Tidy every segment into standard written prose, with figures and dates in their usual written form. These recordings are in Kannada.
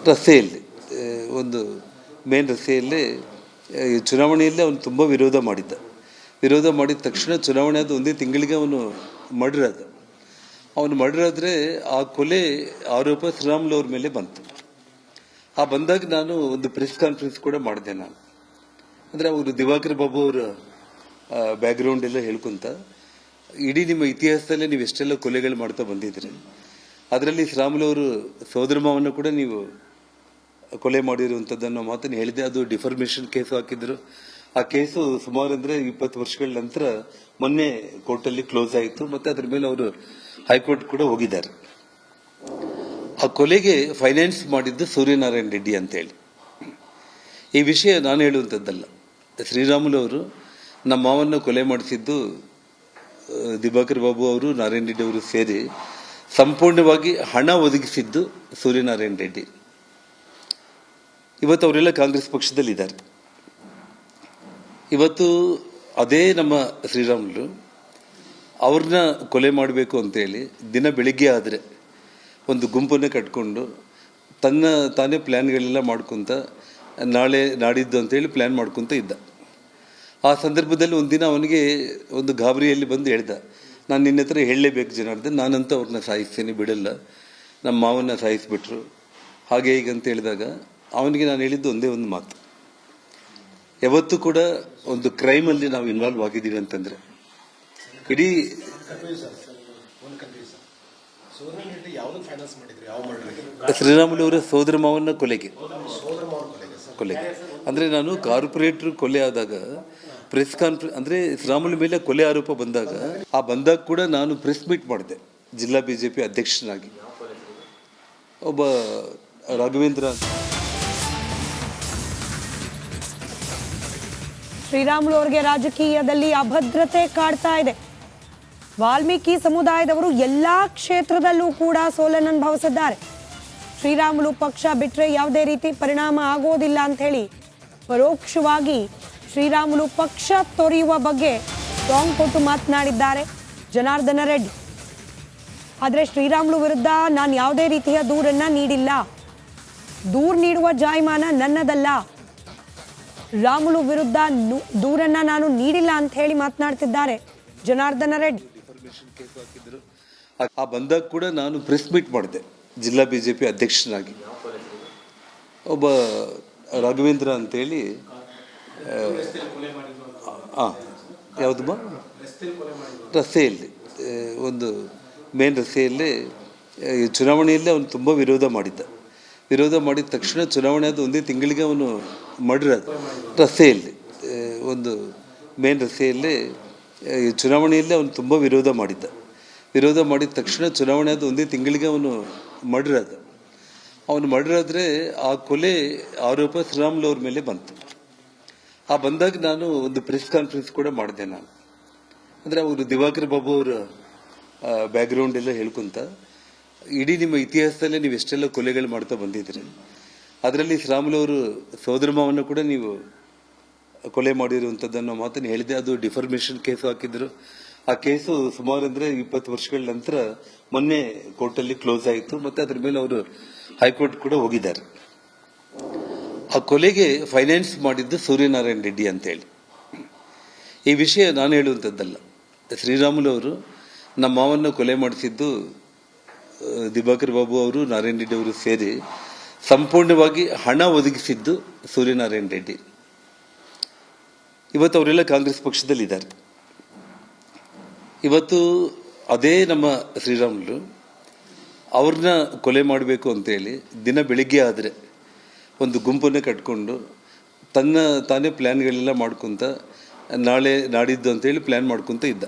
ರಸ್ತೆಯಲ್ಲಿ ಒಂದು ಮೇನ್ ರಸ್ತೆಯಲ್ಲೇ ಚುನಾವಣೆಯಲ್ಲಿ ಅವನು ತುಂಬ ವಿರೋಧ ಮಾಡಿದ ತಕ್ಷಣ ಚುನಾವಣೆ ಆದ ಒಂದೇ ತಿಂಗಳಿಗೆ ಅವನು ಮರ್ಡರ್ ಆದ. ಅವನು ಮರ್ಡರ್ ಆದರೆ ಆ ಕೊಲೆ ಆರೋಪ ಶ್ರೀರಾಮುಲು ಅವ್ರ ಮೇಲೆ ಬಂತು. ಆ ಬಂದಾಗ ನಾನು ಒಂದು ಪ್ರೆಸ್ ಕಾನ್ಫರೆನ್ಸ್ ಕೂಡ ಮಾಡಿದೆ. ನಾನು ಅಂದರೆ ಅವರು ದಿವಾಕರ್ ಬಾಬು ಅವರ ಬ್ಯಾಕ್ಗ್ರೌಂಡ್ ಎಲ್ಲ ಹೇಳ್ಕೊಂತ ಇಡೀ ನಿಮ್ಮ ಇತಿಹಾಸದಲ್ಲೇ ನೀವು ಎಷ್ಟೆಲ್ಲ ಕೊಲೆಗಳು ಮಾಡ್ತಾ ಬಂದಿದ್ರಿ, ಅದರಲ್ಲಿ ಶ್ರೀರಾಮುಲು ಅವರು ಸೋದರ ಮಾವನ್ನ ಕೂಡ ನೀವು ಕೊಲೆ ಮಾಡಿರುವಂಥದ್ದನ್ನು ಮಾತನ್ನು ಹೇಳಿದೆ. ಅದು ಡಿಫರ್ಮೇಷನ್ ಕೇಸು ಹಾಕಿದ್ರು. ಆ ಕೇಸು ಸುಮಾರು ಅಂದರೆ 20 ವರ್ಷಗಳ ನಂತರ ಮೊನ್ನೆ ಕೋರ್ಟಲ್ಲಿ ಕ್ಲೋಸ್ ಆಯಿತು. ಮತ್ತೆ ಅದ್ರ ಮೇಲೆ ಅವರು ಹೈಕೋರ್ಟ್ ಕೂಡ ಹೋಗಿದ್ದಾರೆ. ಆ ಕೊಲೆಗೆ ಫೈನಾನ್ಸ್ ಮಾಡಿದ್ದು ಸೂರ್ಯನಾರಾಯಣ ರೆಡ್ಡಿ ಅಂತೇಳಿ. ಈ ವಿಷಯ ನಾನು ಹೇಳುವಂಥದ್ದಲ್ಲ. ಶ್ರೀರಾಮುಲು ಅವರು ನಮ್ಮ ಮಾವನ್ನು ಕೊಲೆ ಮಾಡಿಸಿದ್ದು ದಿವಾಕರ್ ಬಾಬು ಅವರು, ನಾರಾಯಣ ರೆಡ್ಡಿ ಅವರು ಸೇರಿ ಸಂಪೂರ್ಣವಾಗಿ ಹಣ ಒದಗಿಸಿದ್ದು ಸೂರ್ಯನಾರಾಯಣ ರೆಡ್ಡಿ. ಇವತ್ತು ಅವರೆಲ್ಲ ಕಾಂಗ್ರೆಸ್ ಪಕ್ಷದಲ್ಲಿದ್ದಾರೆ. ಇವತ್ತು ಅದೇ ನಮ್ಮ ಶ್ರೀರಾಮುಲು ಅವ್ರನ್ನ ಕೊಲೆ ಮಾಡಬೇಕು ಅಂತೇಳಿ ದಿನ ಬೆಳಿಗ್ಗೆ ಆದರೆ ಒಂದು ಗುಂಪನ್ನೇ ಕಟ್ಕೊಂಡು ತಾನೇ ಪ್ಲ್ಯಾನ್ಗಳೆಲ್ಲ ಮಾಡ್ಕೊತ ನಾಳೆ ನಾಡಿದ್ದು ಅಂತೇಳಿ ಪ್ಲ್ಯಾನ್ ಮಾಡ್ಕೊತ ಇದ್ದ. ಆ ಸಂದರ್ಭದಲ್ಲಿ ಒಂದಿನ ಅವನಿಗೆ ಒಂದು ಗಾಬರಿಯಲ್ಲಿ ಬಂದು ಹೇಳ್ದ, ನಾನು ನಿನ್ನ ಹತ್ರ ಹೇಳಲೇಬೇಕು ಜನಾರ್ದನ್, ನಾನಂತ ಅವ್ರನ್ನ ಸಾಯಿಸ್ತೀನಿ, ಬಿಡಲ್ಲ, ನಮ್ಮ ಮಾವನ್ನ ಸಾಯಿಸಿಬಿಟ್ರು ಹಾಗೆ ಹೀಗೆ ಅಂತ ಹೇಳಿದಾಗ ಅವನಿಗೆ ನಾನು ಹೇಳಿದ್ದು ಒಂದೇ ಒಂದು ಮಾತು, ಯಾವತ್ತೂ ಕೂಡ ಒಂದು ಕ್ರೈಮಲ್ಲಿ ನಾವು ಇನ್ವಾಲ್ವ್ ಆಗಿದ್ದೀವಿ ಅಂತಂದ್ರೆ ಇಡೀ ಶ್ರೀರಾಮುಲು ಅವರ ಸೋದರ ಮಾವನ ಕೊಲೆಗೆ ಅಂದರೆ ನಾನು ಕಾರ್ಪೊರೇಟರ್ ಕೊಲೆ ಆದಾಗ ಪ್ರೆಸ್ ಕಾನ್ಫರೆನ್ಸ್ ಅಂದರೆ ಶ್ರೀರಾಮುಲು ಮೇಲೆ ಕೊಲೆ ಆರೋಪ ಬಂದಾಗ ಕೂಡ ನಾನು ಪ್ರೆಸ್ ಮೀಟ್ ಮಾಡಿದೆ ಜಿಲ್ಲಾ ಬಿಜೆಪಿ ಅಧ್ಯಕ್ಷನಾಗಿ. ಒಬ್ಬ ರಾಘವೇಂದ್ರ ಶ್ರೀರಾಮುಲು ಅವರಿಗೆ ರಾಜಕೀಯದಲ್ಲಿ ಅಭದ್ರತೆ ಕಾಡ್ತಾ ಇದೆ. ವಾಲ್ಮೀಕಿ ಸಮುದಾಯದವರು ಎಲ್ಲಾ ಕ್ಷೇತ್ರದಲ್ಲೂ ಕೂಡ ಸೋಲನ್ನು ಅನುಭವಿಸಿದ್ದಾರೆ. ಶ್ರೀರಾಮುಲು ಪಕ್ಷ ಬಿಟ್ಟರೆ ಯಾವುದೇ ರೀತಿ ಪರಿಣಾಮ ಆಗೋದಿಲ್ಲ ಅಂತ ಹೇಳಿ ಪರೋಕ್ಷವಾಗಿ ಶ್ರೀರಾಮುಲು ಪಕ್ಷ ತೊರೆಯುವ ಬಗ್ಗೆ ಟಾಂಗ್ ಕೊಟ್ಟು ಮಾತನಾಡಿದ್ದಾರೆ ಜನಾರ್ದನ ರೆಡ್ಡಿ. ಆದರೆ ಶ್ರೀರಾಮುಲು ವಿರುದ್ಧ ನಾನು ಯಾವುದೇ ರೀತಿಯ ದೂರನ್ನ ನೀಡಿಲ್ಲ, ದೂರು ನೀಡುವ ಜಾಯಮಾನ ನನ್ನದಲ್ಲ, ರಾಮುಲು ವಿರುದ್ಧ ದೂರನ್ನ ನಾನು ನೀಡಿಲ್ಲ ಅಂತ ಹೇಳಿ ಮಾತನಾಡ್ತಿದ್ದಾರೆ ಜನಾರ್ದನ ರೆಡ್ಡಿ. ಆ ಬಂದಾಗ ಕೂಡ ನಾನು ಪ್ರೆಸ್ ಮೀಟ್ ಮಾಡಿದೆ ಜಿಲ್ಲಾ ಬಿಜೆಪಿ ಅಧ್ಯಕ್ಷನಾಗಿ. ಒಬ್ಬ ರಾಘವೇಂದ್ರ ಅಂತೇಳಿ ಯಾವುದಮ್ಮ ರಸ್ತೆಯಲ್ಲಿ ಒಂದು ಮೇನ್ ರಸ್ತೆಯಲ್ಲೇ ಚುನಾವಣೆಯಲ್ಲಿ ಅವನು ತುಂಬ ವಿರೋಧ ಮಾಡಿದ ತಕ್ಷಣ ಚುನಾವಣೆ ಆದ ಒಂದೇ ತಿಂಗಳಿಗೆ ಅವನು ಮರ್ಡರ್ ಆದ. ರಸ್ತೆಯಲ್ಲಿ ಒಂದು ಮೇನ್ ರಸ್ತೆಯಲ್ಲೇ ಚುನಾವಣೆಯಲ್ಲಿ ಅವನು ತುಂಬ ವಿರೋಧ ಮಾಡಿದ ತಕ್ಷಣ ಚುನಾವಣೆ ಆದ ಒಂದೇ ತಿಂಗಳಿಗೆ ಅವನು ಮರ್ಡರ್ ಆದ. ಅವನು ಮರ್ಡರ್ ಆದರೆ ಆ ಕೊಲೆ ಆರೋಪ ಶ್ರೀರಾಮುಲು ಅವ್ರ ಮೇಲೆ ಬಂತು. ಆ ಬಂದಾಗ ನಾನು ಒಂದು ಪ್ರೆಸ್ ಕಾನ್ಫರೆನ್ಸ್ ಕೂಡ ಮಾಡಿದೆ. ನಾನು ಅಂದರೆ ಅವರು ದಿವಾಕರ್ ಬಾಬು ಅವರ ಬ್ಯಾಕ್ಗ್ರೌಂಡ್ ಎಲ್ಲ ಹೇಳ್ಕೊಂತ ಇಡೀ ನಿಮ್ಮ ಇತಿಹಾಸದಲ್ಲೇ ನೀವು ಎಷ್ಟೆಲ್ಲ ಕೊಲೆಗಳು ಮಾಡ್ತಾ ಬಂದಿದ್ರಿ, ಅದರಲ್ಲಿ ಶ್ರೀರಾಮುಲು ಅವರು ಸೋದರ ಮಾವನ್ನ ಕೂಡ ನೀವು ಕೊಲೆ ಮಾಡಿರುವಂಥದ್ದನ್ನು ಮಾತನ್ನು ಹೇಳಿದೆ. ಅದು ಡಿಫರ್ಮೇಷನ್ ಕೇಸು ಹಾಕಿದ್ರು. ಆ ಕೇಸು ಸುಮಾರು ಅಂದರೆ 20 ವರ್ಷಗಳ ನಂತರ ಮೊನ್ನೆ ಕೋರ್ಟಲ್ಲಿ ಕ್ಲೋಸ್ ಆಯಿತು. ಮತ್ತೆ ಅದ್ರ ಮೇಲೆ ಅವರು ಹೈಕೋರ್ಟ್ ಕೂಡ ಹೋಗಿದ್ದಾರೆ. ಆ ಕೊಲೆಗೆ ಫೈನಾನ್ಸ್ ಮಾಡಿದ್ದು ಸೂರ್ಯನಾರಾಯಣ ರೆಡ್ಡಿ ಅಂತೇಳಿ. ಈ ವಿಷಯ ನಾನು ಹೇಳುವಂಥದ್ದಲ್ಲ. ಶ್ರೀರಾಮುಲು ಅವರು ನಮ್ಮ ಮಾವನ್ನ ಕೊಲೆ ಮಾಡಿಸಿದ್ದು ದಿವಾಕರ್ ಬಾಬು ಅವರು, ನಾರಾಯಣ ರೆಡ್ಡಿ ಅವರು ಸೇರಿ ಸಂಪೂರ್ಣವಾಗಿ ಹಣ ಒದಗಿಸಿದ್ದು ಸೂರ್ಯನಾರಾಯಣ ರೆಡ್ಡಿ. ಇವತ್ತು ಅವರೆಲ್ಲ ಕಾಂಗ್ರೆಸ್ ಪಕ್ಷದಲ್ಲಿದ್ದಾರೆ. ಇವತ್ತು ಅದೇ ನಮ್ಮ ಶ್ರೀರಾಮುಲು ಅವ್ರನ್ನ ಕೊಲೆ ಮಾಡಬೇಕು ಅಂತೇಳಿ ದಿನ ಬೆಳಿಗ್ಗೆ ಆದರೆ ಒಂದು ಗುಂಪನ್ನೇ ಕಟ್ಕೊಂಡು ತಾನೇ ಪ್ಲ್ಯಾನ್ಗಳೆಲ್ಲ ಮಾಡ್ಕೊತ ನಾಳೆ ನಾಡಿದ್ದು ಅಂತೇಳಿ ಪ್ಲ್ಯಾನ್ ಮಾಡ್ಕೊತ ಇದ್ದ.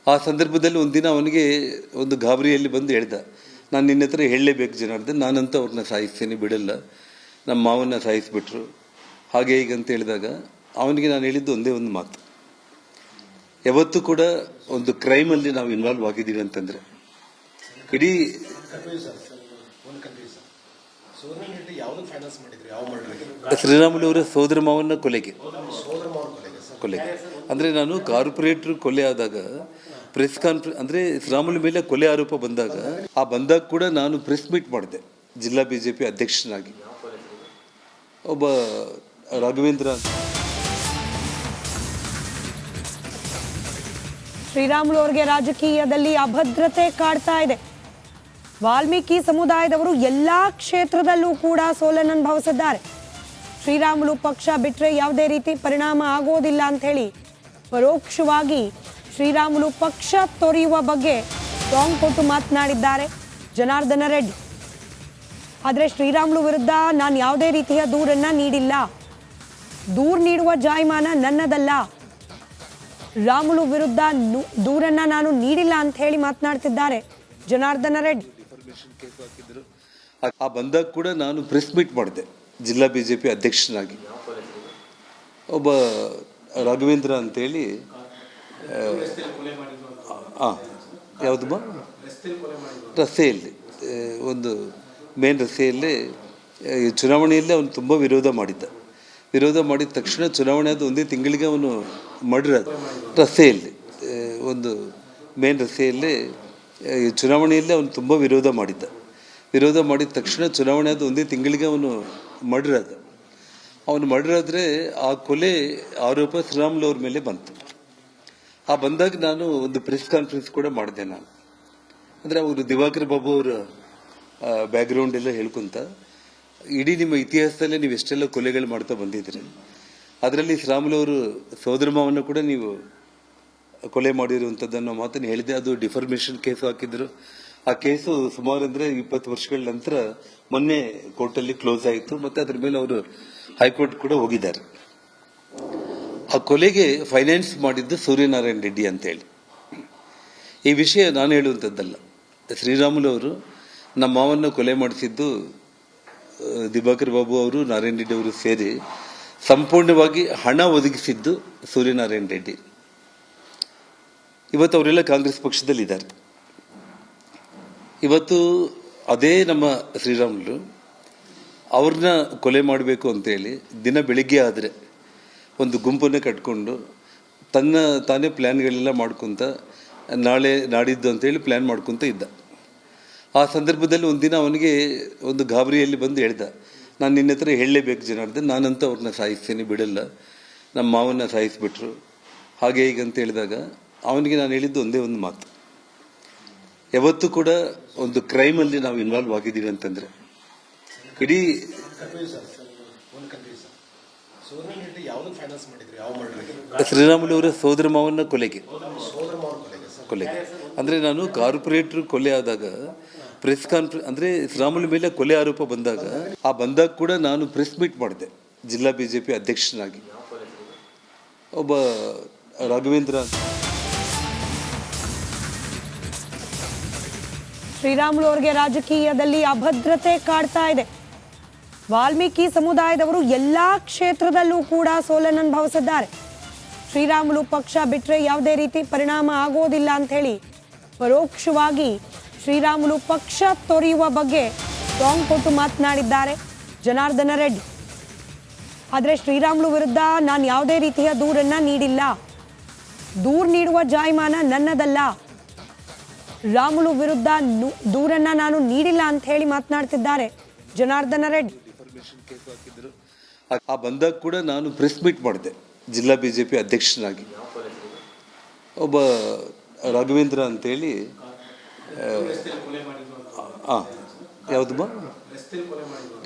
ಆ ಸಂದರ್ಭದಲ್ಲಿ ಒಂದಿನ ಅವನಿಗೆ ಒಂದು ಗಾಬರಿಯಲ್ಲಿ ಬಂದು ಹೇಳ್ದ, ನಾನು ನಿನ್ನ ಹತ್ರ ಹೇಳಲೇಬೇಕು ಜನಾರ್ದನ್, ನಾನಂತ ಅವ್ರನ್ನ ಸಾಯಿಸ್ತೀನಿ, ಬಿಡಲ್ಲ, ನಮ್ಮ ಮಾವನ್ನ ಸಾಯಿಸಿಬಿಟ್ರು ಹಾಗೆ ಹೀಗೆ ಅಂತ ಹೇಳಿದಾಗ ಅವನಿಗೆ ನಾನು ಹೇಳಿದ್ದು ಒಂದೇ ಒಂದು ಮಾತು, ಯಾವತ್ತೂ ಕೂಡ ಒಂದು ಕ್ರೈಮಲ್ಲಿ ನಾವು ಇನ್ವಾಲ್ವ್ ಆಗಿದ್ದೀವಿ ಅಂತಂದ್ರೆ ಇಡೀ ಶ್ರೀರಾಮುಲು ಅವರ ಸೋದರ ಮಾವನ ಕೊಲೆಗೆ ಅಂದರೆ ನಾನು ಕಾರ್ಪೊರೇಟರ್ ಕೊಲೆ ಆದಾಗ ಪ್ರೆಸ್ ಕಾನ್ಫರೆನ್ಸ್ ಅಂದರೆ ಶ್ರೀರಾಮುಲು ಮೇಲೆ ಕೊಲೆ ಆರೋಪ ಬಂದಾಗ ಕೂಡ ನಾನು ಪ್ರೆಸ್ ಮೀಟ್ ಮಾಡಿದೆ ಜಿಲ್ಲಾ BJP ಅಧ್ಯಕ್ಷನಾಗಿ. ಒಬ್ಬ ರಾಘವೇಂದ್ರ ಅಂತ. ಶ್ರೀರಾಮುಲು ಅವರಿಗೆ ರಾಜಕೀಯದಲ್ಲಿ ಅಭದ್ರತೆ ಕಾಡ್ತಾ ಇದೆ. ವಾಲ್ಮೀಕಿ ಸಮುದಾಯದವರು ಎಲ್ಲಾ ಕ್ಷೇತ್ರದಲ್ಲೂ ಕೂಡ ಸೋಲನ್ನು ಅನುಭವಿಸಿದ್ದಾರೆ. ಶ್ರೀರಾಮುಲು ಪಕ್ಷ ಬಿಟ್ಟರೆ ಯಾವುದೇ ರೀತಿ ಪರಿಣಾಮ ಆಗೋದಿಲ್ಲ ಅಂತ ಹೇಳಿ ಪರೋಕ್ಷವಾಗಿ ಶ್ರೀರಾಮುಲು ಪಕ್ಷ ತೊರೆಯುವ ಬಗ್ಗೆ ಟಾಂಗ್ ಕೊಟ್ಟು ಮಾತನಾಡಿದ್ದಾರೆ ಜನಾರ್ದನ ರೆಡ್ಡಿ. ಆದರೆ ಶ್ರೀರಾಮುಲು ವಿರುದ್ಧ ನಾನು ಯಾವುದೇ ರೀತಿಯ ದೂರನ್ನ ನೀಡಿಲ್ಲ, ದೂರು ನೀಡುವ ಜಾಯಮಾನ ನನ್ನದಲ್ಲ, ರಾಮುಲು ವಿರುದ್ಧ ದೂರನ್ನ ನಾನು ನೀಡಿಲ್ಲ ಅಂತ ಹೇಳಿ ಮಾತನಾಡ್ತಿದ್ದಾರೆ ಜನಾರ್ದನ ರೆಡ್ಡಿ. ಆ ಬಂದಾಗ ಕೂಡ ನಾನು ಪ್ರೆಸ್ ಮೀಟ್ ಮಾಡಿದೆ ಜಿಲ್ಲಾ BJP ಅಧ್ಯಕ್ಷನಾಗಿ. ಒಬ್ಬ ರಾಘವೇಂದ್ರ ಅಂತೇಳಿ ಯಾವುದಮ್ಮ ರಸ್ತೆಯಲ್ಲಿ ಒಂದು ಮೇನ್ ರಸ್ತೆಯಲ್ಲೇ ಚುನಾವಣೆಯಲ್ಲಿ ಅವನು ತುಂಬ ವಿರೋಧ ಮಾಡಿದ ತಕ್ಷಣ ಚುನಾವಣೆ ಆದ ಒಂದೇ ತಿಂಗಳಿಗೆ ಅವನು ಮರ್ಡರ್ ಆದ. ರಸ್ತೆಯಲ್ಲಿ ಒಂದು ಮೇನ್ ರಸ್ತೆಯಲ್ಲೇ ಚುನಾವಣೆಯಲ್ಲಿ ಅವನು ತುಂಬ ವಿರೋಧ ಮಾಡಿದ ತಕ್ಷಣ ಚುನಾವಣೆ ಆದ ಒಂದೇ ತಿಂಗಳಿಗೆ ಅವನು ಮರ್ಡರ್ ಆದ. ಅವನು ಮರ್ಡರ್ ಆದರೆ ಆ ಕೊಲೆ ಆರೋಪ ಶ್ರೀರಾಮುಲು ಅವ್ರ ಮೇಲೆ ಬಂತು. ಆ ಬಂದಾಗ ನಾನು ಒಂದು ಪ್ರೆಸ್ ಕಾನ್ಫರೆನ್ಸ್ ಕೂಡ ಮಾಡಿದೆ. ನಾನು ಅಂದರೆ ಅವರು ದಿವಾಕರ್ ಬಾಬು ಅವರ ಬ್ಯಾಕ್ಗ್ರೌಂಡ್ ಎಲ್ಲ ಹೇಳ್ಕೊಂತ ಇಡೀ ನಿಮ್ಮ ಇತಿಹಾಸದಲ್ಲೇ ನೀವು ಎಷ್ಟೆಲ್ಲ ಕೊಲೆಗಳು ಮಾಡ್ತಾ ಬಂದಿದ್ರಿ, ಅದರಲ್ಲಿ ಶ್ರೀರಾಮುಲು ಅವರು ಸೋದರ ಮಾವನ್ನ ಕೂಡ ನೀವು ಕೊಲೆ ಮಾಡಿರುವಂಥದ್ದನ್ನು ಮಾತನ್ನು ಹೇಳಿದೆ. ಅದು ಡಿಫರ್ಮೇಷನ್ ಕೇಸು ಹಾಕಿದ್ರು. ಆ ಕೇಸು ಸುಮಾರು ಅಂದರೆ 20 ವರ್ಷಗಳ ನಂತರ ಮೊನ್ನೆ ಕೋರ್ಟಲ್ಲಿ ಕ್ಲೋಸ್ ಆಯಿತು. ಮತ್ತು ಅದ್ರ ಮೇಲೆ ಅವರು ಹೈಕೋರ್ಟ್ ಕೂಡ ಹೋಗಿದ್ದಾರೆ. ಆ ಕೊಲೆಗೆ ಫೈನಾನ್ಸ್ ಮಾಡಿದ್ದು ಸೂರ್ಯನಾರಾಯಣ ರೆಡ್ಡಿ ಅಂತೇಳಿ. ಈ ವಿಷಯ ನಾನು ಹೇಳುವಂಥದ್ದಲ್ಲ. ಶ್ರೀರಾಮುಲು ಅವರು ನಮ್ಮ ಮಾವನ್ನು ಕೊಲೆ ಮಾಡಿಸಿದ್ದು ದಿವಾಕರ್ ಬಾಬು ಅವರು, ನಾರಾಯಣ ರೆಡ್ಡಿ ಅವರು ಸೇರಿ ಸಂಪೂರ್ಣವಾಗಿ ಹಣ ಒದಗಿಸಿದ್ದು ಸೂರ್ಯನಾರಾಯಣ ರೆಡ್ಡಿ. ಇವತ್ತು ಅವರೆಲ್ಲ ಕಾಂಗ್ರೆಸ್ ಪಕ್ಷದಲ್ಲಿದ್ದಾರೆ. ಇವತ್ತು ಅದೇ ನಮ್ಮ ಶ್ರೀರಾಮುಲು ಅವ್ರನ್ನ ಕೊಲೆ ಮಾಡಬೇಕು ಅಂತೇಳಿ ದಿನ ಬೆಳಿಗ್ಗೆ ಆದರೆ ಒಂದು ಗುಂಪನ್ನೇ ಕಟ್ಕೊಂಡು ತಾನೇ ಪ್ಲ್ಯಾನ್ಗಳೆಲ್ಲ ಮಾಡ್ಕೊತ ನಾಳೆ ನಾಡಿದ್ದು ಅಂತೇಳಿ ಪ್ಲ್ಯಾನ್ ಮಾಡ್ಕೊತ ಇದ್ದ. ಆ ಸಂದರ್ಭದಲ್ಲಿ ಒಂದಿನ ಅವನಿಗೆ ಒಂದು ಗಾಬರಿಯಲ್ಲಿ ಬಂದು ಹೇಳ್ದ, ನಾನು ನಿನ್ನ ಹತ್ರ ಹೇಳಲೇಬೇಕು ಜನಾರ್ದನ್, ನಾನಂತ ಅವ್ರನ್ನ ಸಾಯಿಸ್ತೀನಿ, ಬಿಡಲ್ಲ, ನಮ್ಮ ಮಾವನ್ನ ಸಾಯಿಸಿಬಿಟ್ರು ಹಾಗೆ ಹೀಗೆ ಅಂತ ಹೇಳಿದಾಗ ಅವನಿಗೆ ನಾನು ಹೇಳಿದ್ದು ಒಂದೇ ಒಂದು ಮಾತು, ಯಾವತ್ತೂ ಕೂಡ ಒಂದು ಕ್ರೈಮಲ್ಲಿ ನಾವು ಇನ್ವಾಲ್ವ್ ಆಗಿದ್ದೀವಿ ಅಂತಂದರೆ ಇಡೀ ಶ್ರೀರಾಮುಲು ಅವರ ಸೋದರ ಮಾವನ ಕೊಲೆಗೆ ಅಂದರೆ ನಾನು ಕಾರ್ಪೊರೇಟರ್ ಕೊಲೆ ಆದಾಗ ಪ್ರೆಸ್ ಕಾನ್ಫರೆನ್ಸ್ ಅಂದರೆ ಶ್ರೀರಾಮುಲು ಮೇಲೆ ಕೊಲೆ ಆರೋಪ ಬಂದಾಗ ಕೂಡ ನಾನು ಪ್ರೆಸ್ ಮೀಟ್ ಮಾಡಿದೆ ಜಿಲ್ಲಾ BJP ಅಧ್ಯಕ್ಷನಾಗಿ. ಒಬ್ಬ ರಾಘವೇಂದ್ರ ಅಂತ. ಶ್ರೀರಾಮುಲು ಅವರಿಗೆ ರಾಜಕೀಯದಲ್ಲಿ ಅಭದ್ರತೆ ಕಾಡ್ತಾ ಇದೆ. ವಾಲ್ಮೀಕಿ ಸಮುದಾಯದವರು ಎಲ್ಲಾ ಕ್ಷೇತ್ರದಲ್ಲೂ ಕೂಡ ಸೋಲನ್ನು ಅನುಭವಿಸಿದ್ದಾರೆ. ಶ್ರೀರಾಮುಲು ಪಕ್ಷ ಬಿಟ್ಟರೆ ಯಾವುದೇ ರೀತಿ ಪರಿಣಾಮ ಆಗೋದಿಲ್ಲ ಅಂತ ಹೇಳಿ ಪರೋಕ್ಷವಾಗಿ ಶ್ರೀರಾಮುಲು ಪಕ್ಷ ತೊರೆಯುವ ಬಗ್ಗೆ ಟಾಂಗ್ ಕೊಟ್ಟು ಮಾತನಾಡಿದ್ದಾರೆ ಜನಾರ್ದನ ರೆಡ್ಡಿ. ಆದರೆ ಶ್ರೀರಾಮುಲು ವಿರುದ್ಧ ನಾನು ಯಾವುದೇ ರೀತಿಯ ದೂರನ್ನ ನೀಡಿಲ್ಲ, ದೂರು ನೀಡುವ ಜಾಯಮಾನ ನನ್ನದಲ್ಲ, ರಾಮುಲು ವಿರುದ್ಧ ದೂರನ್ನ ನಾನು ನೀಡಿಲ್ಲ ಅಂತ ಹೇಳಿ ಮಾತನಾಡ್ತಿದ್ದಾರೆ ಜನಾರ್ದನ ರೆಡ್ಡಿ. ಆ ಬಂದಾಗ ಕೂಡ ನಾನು ಪ್ರೆಸ್ ಮೀಟ್ ಮಾಡಿದೆ ಜಿಲ್ಲಾ BJP ಅಧ್ಯಕ್ಷನಾಗಿ. ಒಬ್ಬ ರಾಘವೇಂದ್ರ ಅಂತೇಳಿ ಯಾವುದಮ್ಮ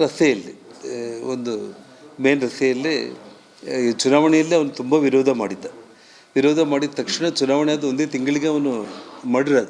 ರಸ್ತೆಯಲ್ಲಿ ಒಂದು ಮೇನ್ ರಸ್ತೆಯಲ್ಲೇ ಚುನಾವಣೆಯಲ್ಲಿ ಅವನು ತುಂಬ ವಿರೋಧ ಮಾಡಿದ ತಕ್ಷಣ ಚುನಾವಣೆ ಆದ ಒಂದೇ ತಿಂಗಳಿಗೆ ಅವನು ಮರ್ಡರ್ ಆದ.